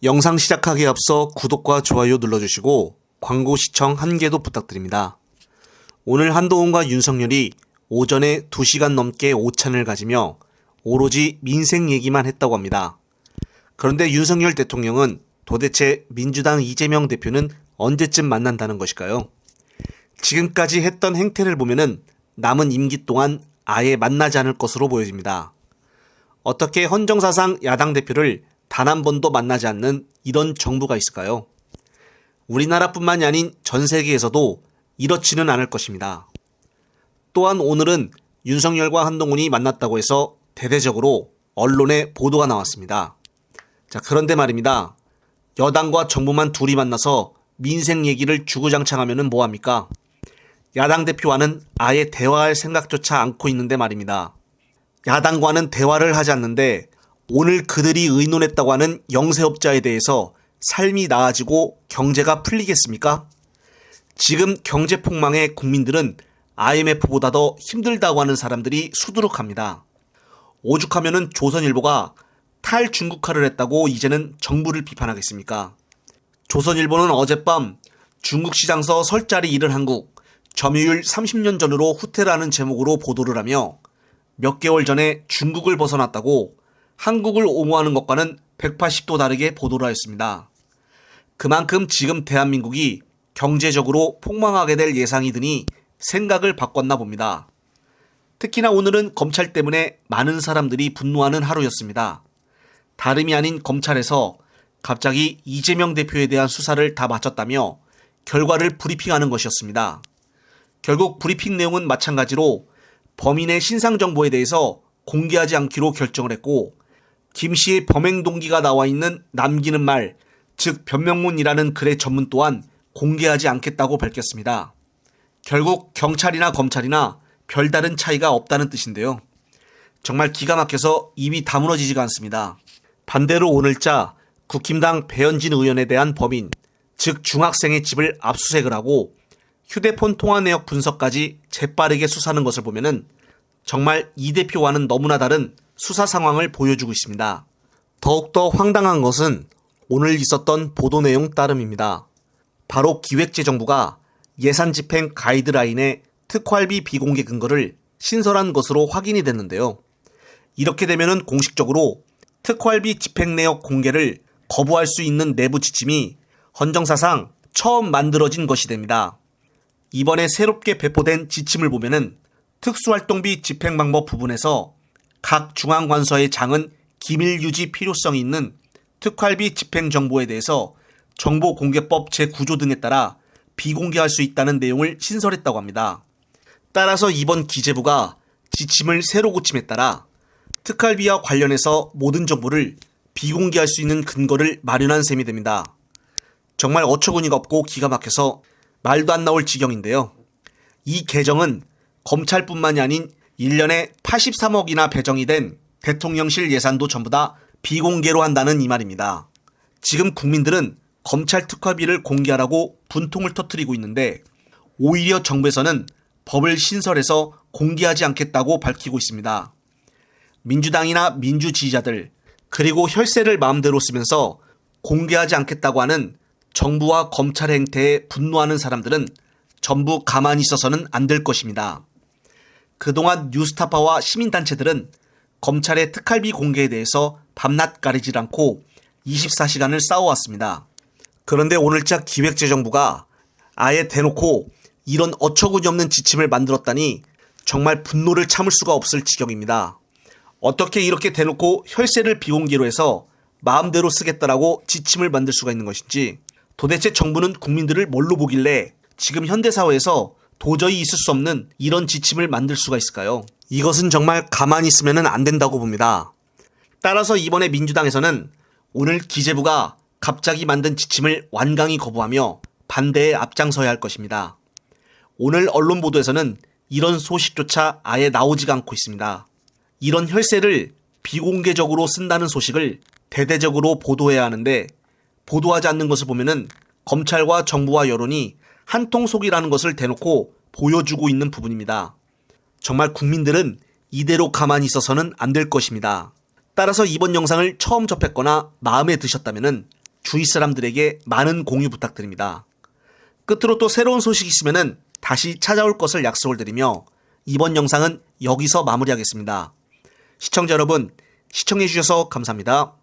영상 시작하기에 앞서 구독과 좋아요 눌러주시고 광고 시청 1개도 부탁드립니다. 오늘 한동훈과 윤석열이 오전에 2시간 넘게 오찬을 가지며 오로지 민생 얘기만 했다고 합니다. 그런데 윤석열 대통령은 도대체 민주당 이재명 대표는 언제쯤 만난다는 것일까요? 지금까지 했던 행태를 보면은 남은 임기 동안 아예 만나지 않을 것으로 보여집니다. 어떻게 헌정사상 야당 대표를 단 한 번도 만나지 않는 이런 정부가 있을까요? 우리나라뿐만이 아닌 전 세계에서도 이렇지는 않을 것입니다. 또한 오늘은 윤석열과 한동훈이 만났다고 해서 대대적으로 언론에 보도가 나왔습니다. 그런데 말입니다. 여당과 정부만 둘이 만나서 민생 얘기를 주구장창하면 뭐합니까? 야당 대표와는 아예 대화할 생각조차 않고 있는데 말입니다. 야당과는 대화를 하지 않는데 오늘 그들이 의논했다고 하는 영세업자에 대해서 삶이 나아지고 경제가 풀리겠습니까? 지금 경제 폭망에 국민들은 IMF보다 더 힘들다고 하는 사람들이 수두룩합니다. 오죽하면은 조선일보가 탈중국화를 했다고 이제는 정부를 비판하겠습니까? 조선일보는 어젯밤 중국 시장서 설 자리 잃은 한국, 점유율 30년 전으로 후퇴라는 제목으로 보도를 하며 몇 개월 전에 중국을 벗어났다고 한국을 옹호하는 것과는 180도 다르게 보도를 하였습니다. 그만큼 지금 대한민국이 경제적으로 폭망하게 될 예상이 드니 생각을 바꿨나 봅니다. 특히나 오늘은 검찰 때문에 많은 사람들이 분노하는 하루였습니다. 다름이 아닌 검찰에서 갑자기 이재명 대표에 대한 수사를 다 마쳤다며 결과를 브리핑하는 것이었습니다. 결국 브리핑 내용은 마찬가지로 범인의 신상 정보에 대해서 공개하지 않기로 결정을 했고, 김 씨의 범행 동기가 나와 있는 남기는 말, 즉 변명문이라는 글의 전문 또한 공개하지 않겠다고 밝혔습니다. 결국 경찰이나 검찰이나 별다른 차이가 없다는 뜻인데요. 정말 기가 막혀서 입이 다무너지지가 않습니다. 반대로 오늘자 국힘당 배현진 의원에 대한 범인, 즉 중학생의 집을 압수수색을 하고 휴대폰 통화 내역 분석까지 재빠르게 수사하는 것을 보면은 정말 이 대표와는 너무나 다른 수사 상황을 보여주고 있습니다. 더욱더 황당한 것은 오늘 있었던 보도 내용 따름입니다. 바로 기획재정부가 예산 집행 가이드라인의 특활비 비공개 근거를 신설한 것으로 확인이 됐는데요. 이렇게 되면은 공식적으로 특활비 집행 내역 공개를 거부할 수 있는 내부 지침이 헌정사상 처음 만들어진 것이 됩니다. 이번에 새롭게 배포된 지침을 보면은 특수활동비 집행 방법 부분에서 각 중앙관서의 장은 기밀 유지 필요성이 있는 특활비 집행 정보에 대해서 정보공개법 제9조 등에 따라 비공개할 수 있다는 내용을 신설했다고 합니다. 따라서 이번 기재부가 지침을 새로 고침에 따라 특활비와 관련해서 모든 정보를 비공개할 수 있는 근거를 마련한 셈이 됩니다. 정말 어처구니가 없고 기가 막혀서 말도 안 나올 지경인데요. 이 개정은 검찰뿐만이 아닌 1년에 83억이나 배정이 된 대통령실 예산도 전부 다 비공개로 한다는 이 말입니다. 지금 국민들은 검찰 특활비를 공개하라고 분통을 터뜨리고 있는데 오히려 정부에서는 법을 신설해서 공개하지 않겠다고 밝히고 있습니다. 민주당이나 민주 지지자들 그리고 혈세를 마음대로 쓰면서 공개하지 않겠다고 하는 정부와 검찰의 행태에 분노하는 사람들은 전부 가만히 있어서는 안 될 것입니다. 그동안 뉴스타파와 시민단체들은 검찰의 특활비 공개에 대해서 밤낮 가리질 않고 24시간을 싸워왔습니다. 그런데 오늘자 기획재정부가 아예 대놓고 이런 어처구니 없는 지침을 만들었다니 정말 분노를 참을 수가 없을 지경입니다. 어떻게 이렇게 대놓고 혈세를 비공개로 해서 마음대로 쓰겠다라고 지침을 만들 수가 있는 것인지, 도대체 정부는 국민들을 뭘로 보길래 지금 현대사회에서 도저히 있을 수 없는 이런 지침을 만들 수가 있을까요? 이것은 정말 가만히 있으면 안 된다고 봅니다. 따라서 이번에 민주당에서는 오늘 기재부가 갑자기 만든 지침을 완강히 거부하며 반대에 앞장서야 할 것입니다. 오늘 언론 보도에서는 이런 소식조차 아예 나오지가 않고 있습니다. 이런 혈세를 비공개적으로 쓴다는 소식을 대대적으로 보도해야 하는데 보도하지 않는 것을 보면은 검찰과 정부와 여론이 한통속이라는 것을 대놓고 보여주고 있는 부분입니다. 정말 국민들은 이대로 가만히 있어서는 안 될 것입니다. 따라서 이번 영상을 처음 접했거나 마음에 드셨다면 주위 사람들에게 많은 공유 부탁드립니다. 끝으로 또 새로운 소식이 있으면 다시 찾아올 것을 약속을 드리며 이번 영상은 여기서 마무리하겠습니다. 시청자 여러분, 시청해주셔서 감사합니다.